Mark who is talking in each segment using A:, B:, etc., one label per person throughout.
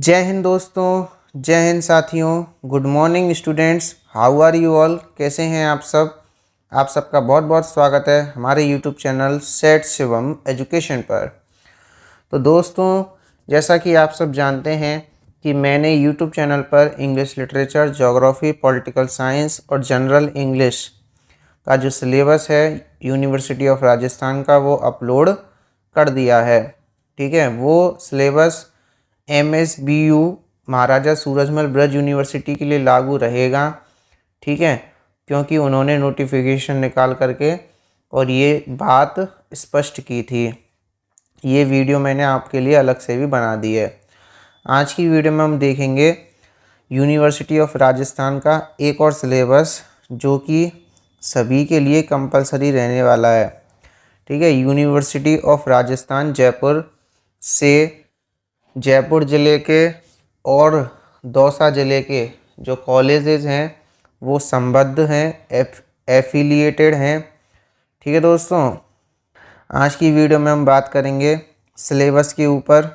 A: जय हिंद दोस्तों, जय हिंद साथियों। Good morning students, how are you all. कैसे हैं आप सब। आप सबका बहुत बहुत स्वागत है हमारे यूट्यूब चैनल सेठ शिवम एजुकेशन पर। तो दोस्तों, जैसा कि आप सब जानते हैं कि मैंने यूट्यूब चैनल पर English literature, geography, political science और जनरल इंग्लिश का जो सिलेबस है यूनिवर्सिटी ऑफ राजस्थान का वो अपलोड कर दिया है। ठीक है, वो सिलेबस MSBU महाराजा सूरजमल ब्रज यूनिवर्सिटी के लिए लागू रहेगा। ठीक है, क्योंकि उन्होंने नोटिफिकेशन निकाल करके और ये बात स्पष्ट की थी। ये वीडियो मैंने आपके लिए अलग से भी बना दी है। आज की वीडियो में हम देखेंगे यूनिवर्सिटी ऑफ राजस्थान का एक और सिलेबस जो कि सभी के लिए कंपलसरी रहने वाला है। ठीक है, यूनिवर्सिटी ऑफ राजस्थान जयपुर से जयपुर ज़िले के और दौसा ज़िले के जो कॉलेजेस हैं वो संबद्ध हैं, एफिलिएटेड हैं। ठीक है दोस्तों, आज की वीडियो में हम बात करेंगे सिलेबस के ऊपर।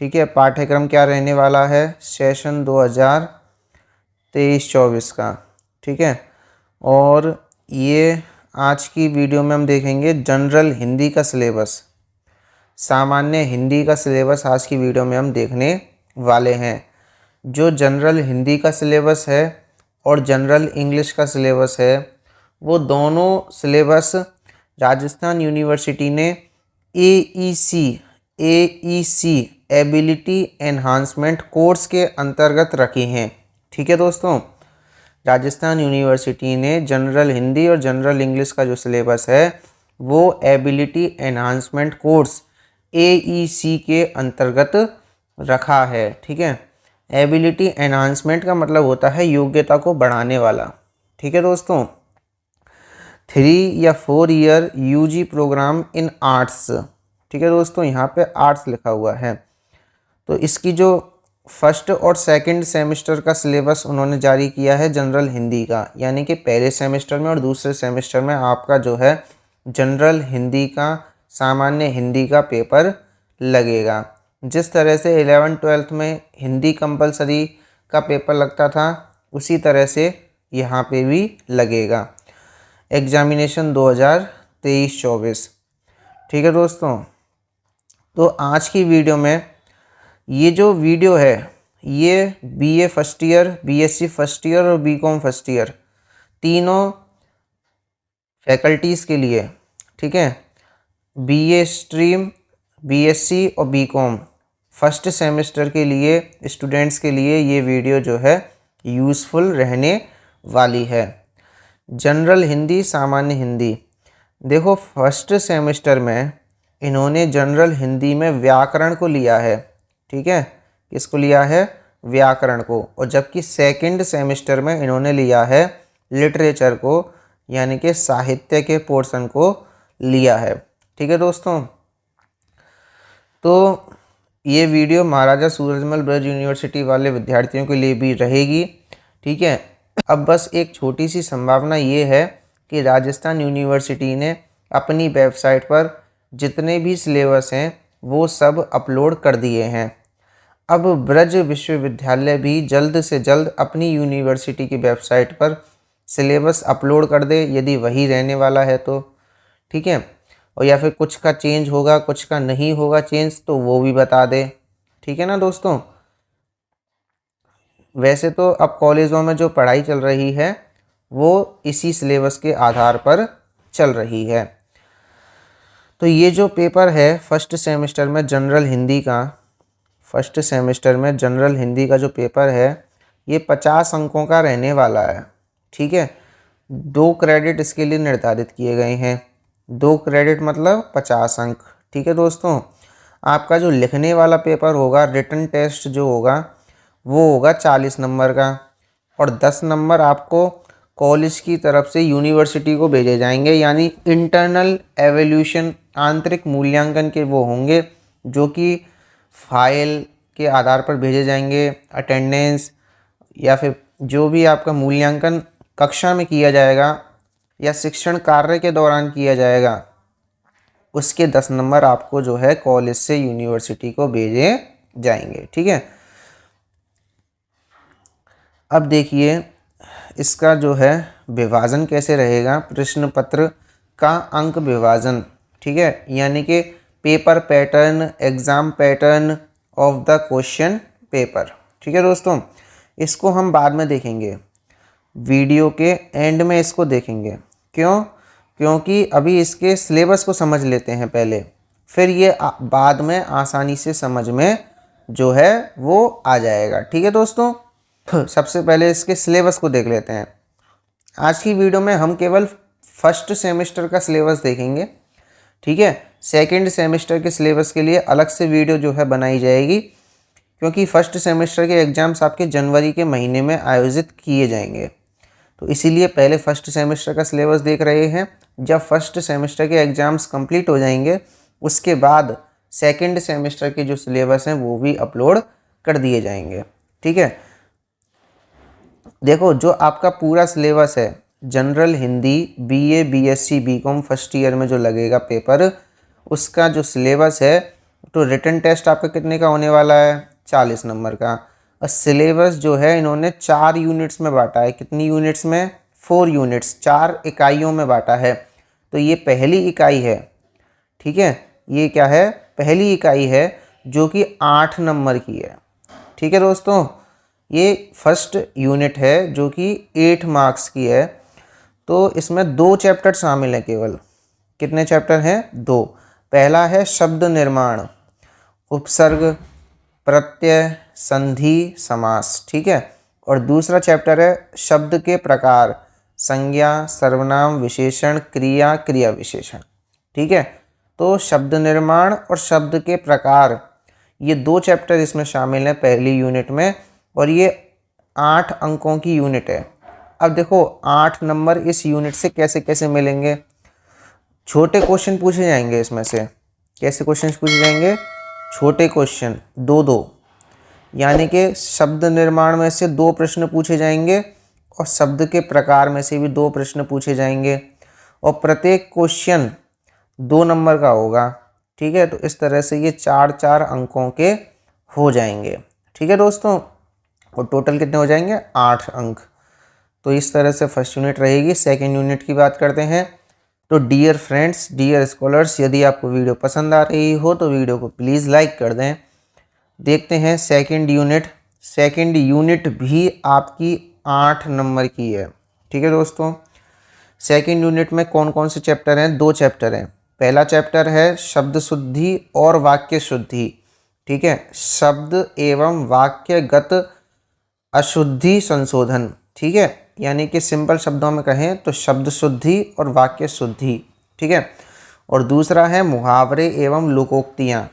A: ठीक है, पाठ्यक्रम क्या रहने वाला है सेशन 2023-24 का। ठीक है, और ये आज की वीडियो में हम देखेंगे जनरल हिंदी का सिलेबस, सामान्य हिंदी का सिलेबस आज की वीडियो में हम देखने वाले हैं। जो जनरल हिंदी का सिलेबस है और जनरल इंग्लिश का सिलेबस है वो दोनों सिलेबस राजस्थान यूनिवर्सिटी ने AEC एबिलिटी एनहांसमेंट कोर्स के अंतर्गत रखे हैं। ठीक है दोस्तों, राजस्थान यूनिवर्सिटी ने जनरल हिंदी और जनरल इंग्लिश का जो सिलेबस है वो एबिलिटी एनहांसमेंट कोर्स AEC के अंतर्गत रखा है। ठीक है, एबिलिटी एनहांसमेंट का मतलब होता है योग्यता को बढ़ाने वाला। ठीक है दोस्तों, 3 या 4 year UG program in arts. ठीक है दोस्तों, यहाँ पे आर्ट्स लिखा हुआ है। तो इसकी जो फर्स्ट और सेकंड सेमेस्टर का सिलेबस उन्होंने जारी किया है जनरल हिंदी का, यानी कि पहले सेमेस्टर में और दूसरे सेमेस्टर में आपका जो है जनरल हिंदी का, सामान्य हिंदी का पेपर लगेगा। जिस तरह से 11th-12th में हिंदी कंपलसरी का पेपर लगता था उसी तरह से यहाँ पे भी लगेगा एग्जामिनेशन 2023-24। ठीक है दोस्तों, तो आज की वीडियो में ये जो वीडियो है ये BA first year, BSc first year और BCom फर्स्ट ईयर तीनों फैकल्टीज़ के लिए, ठीक है, BA स्ट्रीम, BSc और BCom फर्स्ट सेमेस्टर के लिए स्टूडेंट्स के लिए ये वीडियो जो है यूज़फुल रहने वाली है। जनरल हिंदी, सामान्य हिंदी, देखो फर्स्ट सेमेस्टर में इन्होंने जनरल हिंदी में व्याकरण को लिया है। ठीक है, किसको लिया है, व्याकरण को। और जबकि सेकंड सेमेस्टर में इन्होंने लिया है लिटरेचर को, यानी कि साहित्य के पोर्शन को लिया है। ठीक है दोस्तों, तो ये वीडियो महाराजा सूरजमल ब्रज यूनिवर्सिटी वाले विद्यार्थियों के लिए भी रहेगी। ठीक है, अब बस एक छोटी सी संभावना ये है कि राजस्थान यूनिवर्सिटी ने अपनी वेबसाइट पर जितने भी सिलेबस हैं वो सब अपलोड कर दिए हैं। अब ब्रज विश्वविद्यालय भी जल्द से जल्द अपनी यूनिवर्सिटी की वेबसाइट पर सिलेबस अपलोड कर दे, यदि वही रहने वाला है तो। ठीक है, और या फिर कुछ का चेंज होगा, कुछ का नहीं होगा चेंज, तो वो भी बता दे। ठीक है ना दोस्तों, वैसे तो अब कॉलेजों में जो पढ़ाई चल रही है वो इसी सिलेबस के आधार पर चल रही है। तो ये जो पेपर है फर्स्ट सेमेस्टर में जनरल हिंदी का, फर्स्ट सेमेस्टर में जनरल हिंदी का जो पेपर है ये 50 अंकों का रहने वाला है। ठीक है, 2 क्रेडिट इसके लिए निर्धारित किए गए हैं। 2 क्रेडिट मतलब 50 अंक। ठीक है दोस्तों, आपका जो लिखने वाला पेपर होगा, रिटन टेस्ट जो होगा वो होगा 40 नंबर का, और 10 नंबर आपको कॉलेज की तरफ से यूनिवर्सिटी को भेजे जाएंगे, यानी इंटरनल एवोल्यूशन, आंतरिक मूल्यांकन के वो होंगे जो कि फाइल के आधार पर भेजे जाएंगे। अटेंडेंस या फिर जो भी आपका मूल्यांकन कक्षा में किया जाएगा या शिक्षण कार्य के दौरान किया जाएगा उसके 10 नंबर आपको जो है कॉलेज से यूनिवर्सिटी को भेजे जाएंगे। ठीक है, अब देखिए इसका जो है विभाजन कैसे रहेगा, प्रश्न पत्र का अंक विभाजन, ठीक है, यानी कि paper pattern, exam pattern of the question paper, ठीक है दोस्तों। इसको हम बाद में देखेंगे, वीडियो के एंड में इसको देखेंगे। क्यों? क्योंकि अभी इसके सिलेबस को समझ लेते हैं पहले, फिर ये बाद में आसानी से समझ में जो है वो आ जाएगा, ठीक है दोस्तों। सबसे पहले इसके सिलेबस को देख लेते हैं। आज की वीडियो में हम केवल फर्स्ट सेमेस्टर का सिलेबस देखेंगे, ठीक है। सेकंड सेमेस्टर के सिलेबस के लिए अलग से वीडियो जो है बनाई जाएगी, क्योंकि फर्स्ट सेमेस्टर के एग्ज़ाम्स आपके जनवरी के महीने में आयोजित किए जाएंगे। तो इसीलिए पहले फर्स्ट सेमेस्टर का सिलेबस देख रहे हैं। जब फर्स्ट सेमेस्टर के एग्ज़ाम्स कंप्लीट हो जाएंगे उसके बाद सेकंड सेमेस्टर के जो सिलेबस हैं वो भी अपलोड कर दिए जाएंगे, ठीक है। देखो जो आपका पूरा सिलेबस है, general Hindi BA BSc BCom first year में जो लगेगा पेपर, उसका जो सिलेबस है, तो रिटन टेस्ट आपका कितने का होने वाला है, 40 नंबर का। और सिलेबस जो है इन्होंने 4 यूनिट्स में बांटा है। कितनी यूनिट्स में? 4 यूनिट्स, 4 इकाइयों में बांटा है। तो ये पहली इकाई है, ठीक है, ये क्या है, पहली इकाई है जो कि 8 नंबर की है, ठीक है दोस्तों। ये फर्स्ट यूनिट है जो कि 8 मार्क्स की है। तो इसमें 2 चैप्टर शामिल हैं केवल। कितने चैप्टर हैं? 2। पहला है शब्द निर्माण, उपसर्ग, प्रत्यय, संधि, समास, ठीक है। और दूसरा चैप्टर है शब्द के प्रकार, संज्ञा, सर्वनाम, विशेषण, क्रिया, क्रिया विशेषण, ठीक है। तो शब्द निर्माण और शब्द के प्रकार, ये 2 चैप्टर इसमें शामिल हैं पहली यूनिट में, और ये 8 अंकों की यूनिट है। अब देखो 8 नंबर इस यूनिट से कैसे कैसे मिलेंगे। छोटे क्वेश्चन पूछे जाएंगे इसमें से। कैसे क्वेश्चन पूछे जाएंगे? छोटे क्वेश्चन 2-2, यानी कि शब्द निर्माण में से 2 प्रश्न पूछे जाएंगे और शब्द के प्रकार में से भी 2 प्रश्न पूछे जाएंगे, और प्रत्येक क्वेश्चन 2 नंबर का होगा, ठीक है। तो इस तरह से ये 4-4 अंकों के हो जाएंगे, ठीक है दोस्तों। और टोटल कितने हो जाएंगे? 8 अंक। तो इस तरह से फर्स्ट यूनिट रहेगी। सेकंड यूनिट की बात करते हैं। तो डियर फ्रेंड्स, डियर स्कॉलर्स, यदि आपको वीडियो पसंद आ रही हो तो वीडियो को प्लीज़ लाइक कर दें। देखते हैं सेकंड यूनिट। सेकंड यूनिट भी आपकी 8 नंबर की है, ठीक है दोस्तों। सेकंड यूनिट में कौन कौन से चैप्टर हैं? 2 चैप्टर हैं। पहला चैप्टर है शब्द शुद्धि और वाक्य शुद्धि, ठीक है, शब्द एवं वाक्यगत अशुद्धि संशोधन, ठीक है, यानी कि सिंपल शब्दों में कहें तो शब्द शुद्धि और वाक्य शुद्धि, ठीक है। और दूसरा है मुहावरे एवं लोकोक्तियाँ।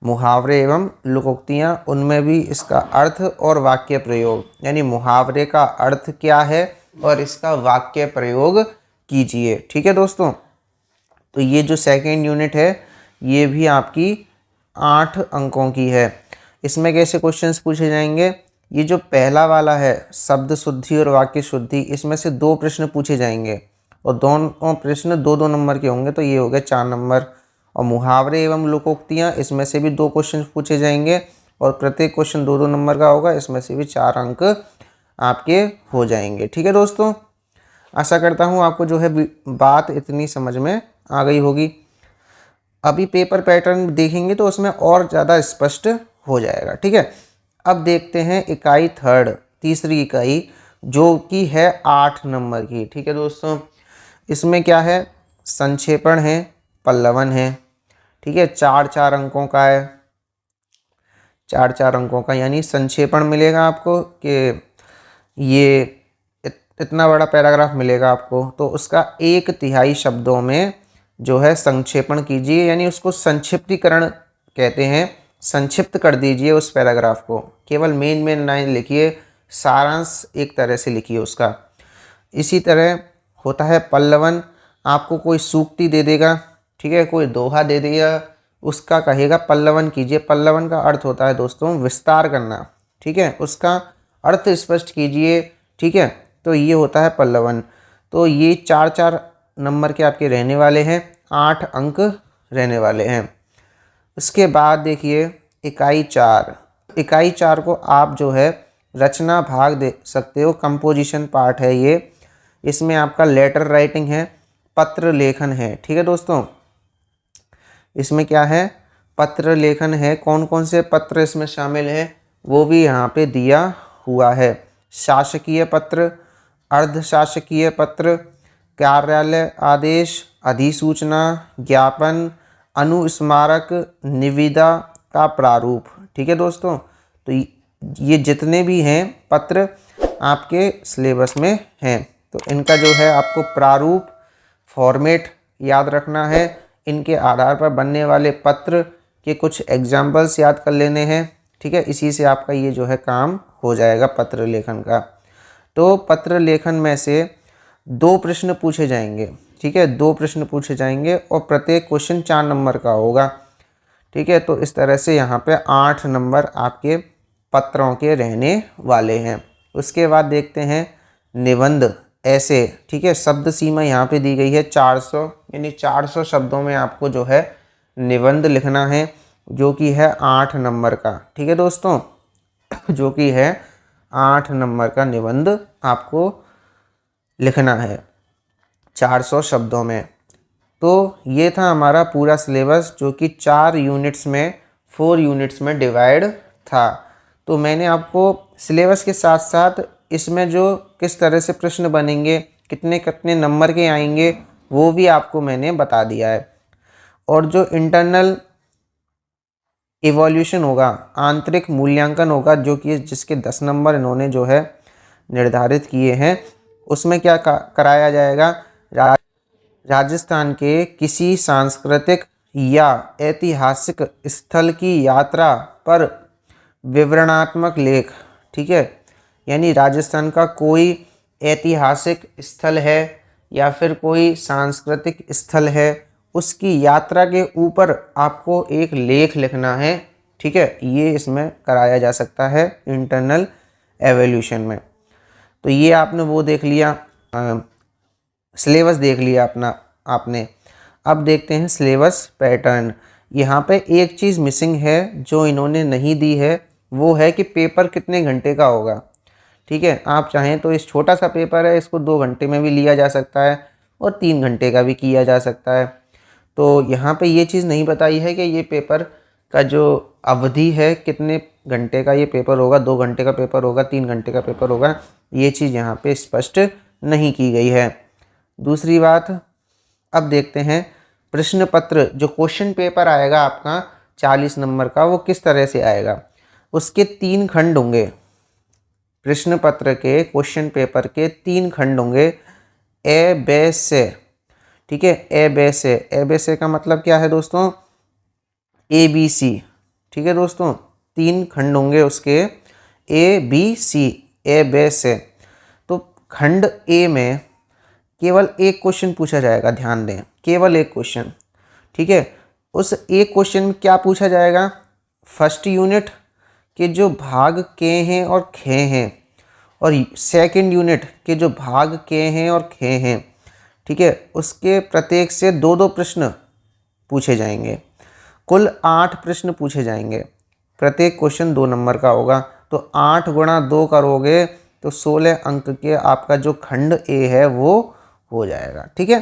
A: मुहावरे एवं लोकोक्तियाँ, उनमें भी इसका अर्थ और वाक्य प्रयोग, यानी मुहावरे का अर्थ क्या है और इसका वाक्य प्रयोग कीजिए, ठीक है दोस्तों। तो ये जो सेकेंड यूनिट है ये भी आपकी 8 अंकों की है। इसमें कैसे क्वेश्चंस पूछे जाएंगे? ये जो पहला वाला है शब्द शुद्धि और वाक्य शुद्धि, इसमें से 2 प्रश्न पूछे जाएंगे और दोनों प्रश्न 2-2 नंबर के होंगे, तो ये हो गए 4 नंबर। और मुहावरे एवं लोकोक्तियाँ, इसमें से भी 2 क्वेश्चन पूछे जाएंगे और प्रत्येक क्वेश्चन 2-2 नंबर का होगा, इसमें से भी 4 अंक आपके हो जाएंगे, ठीक है दोस्तों। आशा करता हूँ आपको जो है बात इतनी समझ में आ गई होगी। अभी पेपर पैटर्न देखेंगे तो उसमें और ज़्यादा स्पष्ट हो जाएगा, ठीक है। अब देखते हैं इकाई थर्ड, तीसरी इकाई, जो कि है 8 नंबर की, ठीक है दोस्तों। इसमें क्या है? संक्षेपण है, पल्लवन है, ठीक है, 4-4 अंकों का है। 4-4 अंकों का, यानी संक्षेपण मिलेगा आपको कि ये इतना बड़ा पैराग्राफ मिलेगा आपको, तो उसका 1/3 शब्दों में जो है संक्षेपण कीजिए, यानी उसको संक्षिप्तीकरण कहते हैं। संक्षिप्त कर दीजिए उस पैराग्राफ को, केवल मेन लाइन लिखिए, सारांश एक तरह से लिखिए उसका। इसी तरह होता है पल्लवन। आपको कोई सूक्ति दे देगा, ठीक है, कोई दोहा दे दिया, उसका कहेगा पल्लवन कीजिए। पल्लवन का अर्थ होता है दोस्तों विस्तार करना, ठीक है, उसका अर्थ स्पष्ट कीजिए, ठीक है। तो ये होता है पल्लवन। तो ये 4-4 नंबर के आपके रहने वाले हैं, 8 अंक रहने वाले हैं। उसके बाद देखिए इकाई 4। इकाई 4 को आप जो है रचना भाग दे सकते हो, कंपोजिशन पार्ट है ये। इसमें आपका लेटर राइटिंग है, पत्र लेखन है। ठीक है दोस्तों, इसमें क्या है, पत्र लेखन है। कौन कौन से पत्र इसमें शामिल है वो भी यहाँ पे दिया हुआ है। शासकीय पत्र, अर्धशासकीय पत्र, कार्यालय आदेश, अधिसूचना, ज्ञापन, अनुस्मारक, निविदा का प्रारूप। ठीक है दोस्तों, तो ये जितने भी हैं पत्र आपके सिलेबस में हैं, तो इनका जो है आपको प्रारूप, फॉर्मेट याद रखना है। इनके आधार पर बनने वाले पत्र के कुछ एग्जाम्पल्स याद कर लेने हैं। ठीक है, इसी से आपका ये जो है काम हो जाएगा पत्र लेखन का। तो पत्र लेखन में से 2 प्रश्न पूछे जाएंगे। ठीक है, 2 प्रश्न पूछे जाएंगे और प्रत्येक क्वेश्चन 4 नंबर का होगा। ठीक है, तो इस तरह से यहाँ पे 8 नंबर आपके पत्रों के रहने वाले हैं। उसके बाद देखते हैं निबंध, ऐसे। ठीक है, शब्द सीमा यहाँ पे दी गई है 400, यानी 400 शब्दों में आपको जो है निबंध लिखना है, जो कि है 8 नंबर का। ठीक है दोस्तों, जो कि है 8 नंबर का निबंध आपको लिखना है 400 शब्दों में। तो ये था हमारा पूरा सिलेबस, जो कि 4 यूनिट्स में 4 यूनिट्स में डिवाइड था। तो मैंने आपको सिलेबस के साथ साथ इसमें जो किस तरह से प्रश्न बनेंगे, कितने कितने नंबर के आएंगे, वो भी आपको मैंने बता दिया है। और जो इंटरनल इवोल्यूशन होगा, आंतरिक मूल्यांकन होगा, जो कि जिसके 10 नंबर इन्होंने जो है निर्धारित किए हैं, उसमें क्या कराया जाएगा, राजस्थान के किसी सांस्कृतिक या ऐतिहासिक स्थल की यात्रा पर विवरणात्मक लेख। ठीक है, यानी राजस्थान का कोई ऐतिहासिक स्थल है या फिर कोई सांस्कृतिक स्थल है, उसकी यात्रा के ऊपर आपको एक लेख लिखना है। ठीक है, ये इसमें कराया जा सकता है इंटरनल एवोल्यूशन में। तो ये आपने वो देख लिया, सिलेबस देख लिया अपना आपने। अब देखते हैं सिलेबस पैटर्न। यहाँ पे एक चीज़ मिसिंग है जो इन्होंने नहीं दी है, वो है कि पेपर कितने घंटे का होगा। ठीक है, आप चाहें तो इस छोटा सा पेपर है, इसको 2 घंटे में भी लिया जा सकता है और 3 घंटे का भी किया जा सकता है। तो यहाँ पे ये चीज़ नहीं बताई है कि ये पेपर का जो अवधि है कितने घंटे का ये पेपर होगा, 2 घंटे का पेपर होगा, 3 घंटे का पेपर होगा, ये चीज़ यहाँ पे स्पष्ट नहीं की गई है। दूसरी बात, अब देखते हैं प्रश्न पत्र, जो क्वेश्चन पेपर आएगा आपका 40 नंबर का, वो किस तरह से आएगा। उसके 3 खंड होंगे, प्रश्न पत्र के क्वेश्चन पेपर के 3 खंड होंगे, ए बे से। ठीक है, ए बे से, ए बे से का मतलब क्या है दोस्तों, ABC। ठीक है दोस्तों, 3 खंड होंगे उसके, ABC, ए बे से। तो खंड ए में केवल एक क्वेश्चन पूछा जाएगा, ध्यान दें, केवल एक क्वेश्चन। ठीक है, उस एक क्वेश्चन में क्या पूछा जाएगा, फर्स्ट यूनिट के जो भाग के हैं और खे हैं, और सेकंड यूनिट के जो भाग के हैं और खे हैं, ठीक है, उसके प्रत्येक से 2-2 प्रश्न पूछे जाएंगे। कुल 8 प्रश्न पूछे जाएंगे, प्रत्येक क्वेश्चन 2 नंबर का होगा। तो 8 गुणा 2 करोगे तो 16 अंक के आपका जो खंड ए है वो हो जाएगा। ठीक है,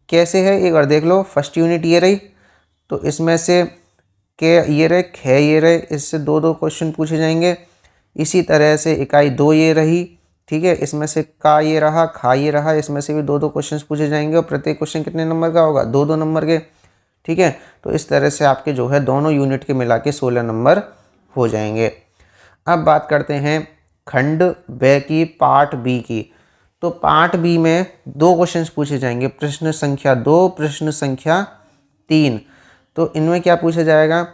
A: कैसे है एक बार देख लो। फर्स्ट यूनिट ये रही, तो इसमें से के ये रहे, खे ये रहे, इससे 2-2 क्वेश्चन पूछे जाएंगे। इसी तरह से इकाई 2 ये रही, ठीक है, इसमें से का ये रहा, खा ये रहा, इसमें से भी 2-2 क्वेश्चन पूछे जाएंगे और प्रत्येक क्वेश्चन कितने नंबर का होगा, 2-2 नंबर के। ठीक है, तो इस तरह से आपके जो है दोनों यूनिट के मिला के 16 नंबर हो जाएंगे। अब बात करते हैं खंड ब की, पार्ट बी की। तो पार्ट बी में 2 क्वेश्चन पूछे जाएंगे, प्रश्न संख्या 2, प्रश्न संख्या 3। तो इनमें क्या पूछा जाएगा,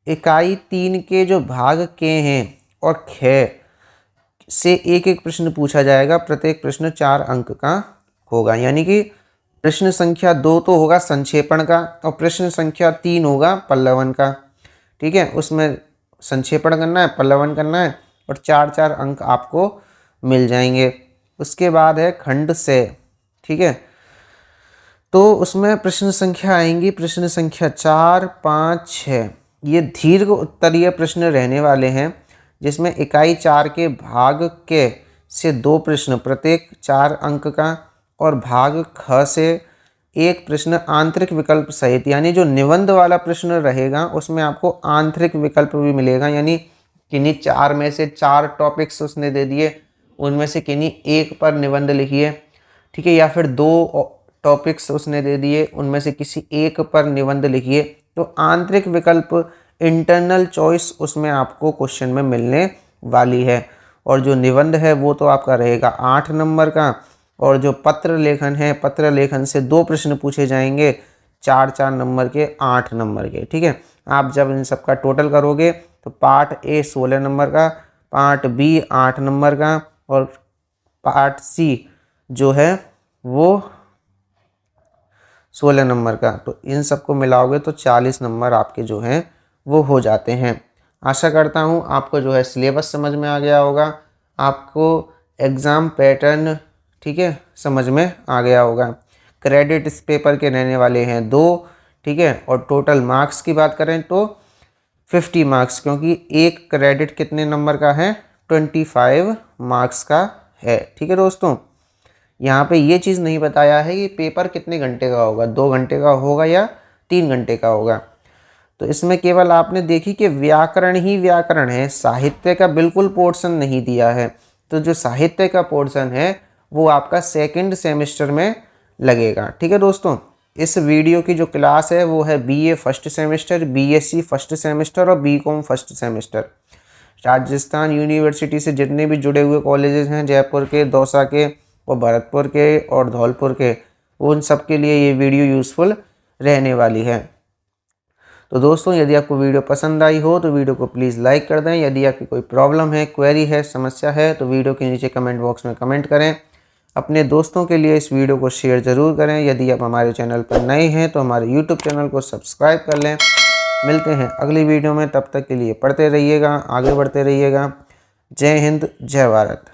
A: इकाई 3 के जो भाग के हैं और खे से एक एक प्रश्न पूछा जाएगा, प्रत्येक प्रश्न 4 अंक का होगा। यानी कि प्रश्न संख्या 2 तो होगा संक्षेपण का और प्रश्न संख्या 3 होगा पल्लवन का। ठीक है, उसमें संक्षेपण करना है, पल्लवन करना है और 4-4 अंक आपको मिल जाएंगे। उसके बाद है खंड से। ठीक है, तो उसमें प्रश्न संख्या आएंगी, प्रश्न संख्या 4, 5, 6। ये दीर्घ उत्तरीय प्रश्न रहने वाले हैं, जिसमें इकाई 4 के भाग के से 2 प्रश्न प्रत्येक 4 अंक का और भाग ख से एक प्रश्न आंतरिक विकल्प सहित, यानी जो निबंध वाला प्रश्न रहेगा उसमें आपको आंतरिक विकल्प भी मिलेगा, यानी किन्हीं 4 में से 4 टॉपिक्स उसने दे दिए, उनमें से किन्हीं एक पर निबंध लिखिए, ठीक है, या फिर 2 टॉपिक्स उसने दे दिए, उनमें से किसी एक पर निबंध लिखिए। तो आंतरिक विकल्प इंटरनल चॉइस उसमें आपको क्वेश्चन में मिलने वाली है। और जो निबंध है वो तो आपका रहेगा 8 नंबर का, और जो पत्र लेखन है, पत्र लेखन से 2 प्रश्न पूछे जाएंगे 4-4 नंबर के, 8 नंबर के, ठीक है। आप जब इन सब का टोटल करोगे तो पार्ट ए 16 नंबर का, पार्ट बी 8 नंबर का और पार्ट सी जो है वो 16 नंबर का। तो इन सबको मिलाओगे तो 40 नंबर आपके जो हैं वो हो जाते हैं। आशा करता हूँ आपको जो है सिलेबस समझ में आ गया होगा, आपको एग्ज़ाम पैटर्न, ठीक है, समझ में आ गया होगा। क्रेडिट इस पेपर के रहने वाले हैं 2, ठीक है, और टोटल मार्क्स की बात करें तो 50 मार्क्स, क्योंकि एक क्रेडिट कितने नंबर का है, 25 मार्क्स का है, ठीक है दोस्तों। यहाँ पे ये चीज़ नहीं बताया है कि पेपर कितने घंटे का होगा, 2 घंटे का होगा या 3 घंटे का होगा। तो इसमें केवल आपने देखी कि व्याकरण ही व्याकरण है, साहित्य का बिल्कुल पोर्शन नहीं दिया है। तो जो साहित्य का पोर्शन है वो आपका सेकंड सेमेस्टर में लगेगा, ठीक है दोस्तों। इस वीडियो की जो क्लास है वो है BA first semester, BSc first semester और BCom first semester. Rajasthan university से जितने भी जुड़े हुए कॉलेजेस हैं, जयपुर के, दौसा के और भरतपुर के और धौलपुर के, उन सब के लिए ये वीडियो यूज़फुल रहने वाली है। तो दोस्तों यदि आपको वीडियो पसंद आई हो तो वीडियो को प्लीज़ लाइक कर दें। यदि आपकी कोई प्रॉब्लम है, क्वेरी है, समस्या है तो वीडियो के नीचे कमेंट बॉक्स में कमेंट करें। अपने दोस्तों के लिए इस वीडियो को शेयर ज़रूर करें। यदि आप हमारे चैनल पर नए हैं तो हमारे यूट्यूब चैनल को सब्सक्राइब कर लें। मिलते हैं अगली वीडियो में, तब तक के लिए पढ़ते रहिएगा, आगे बढ़ते रहिएगा। जय हिंद, जय भारत।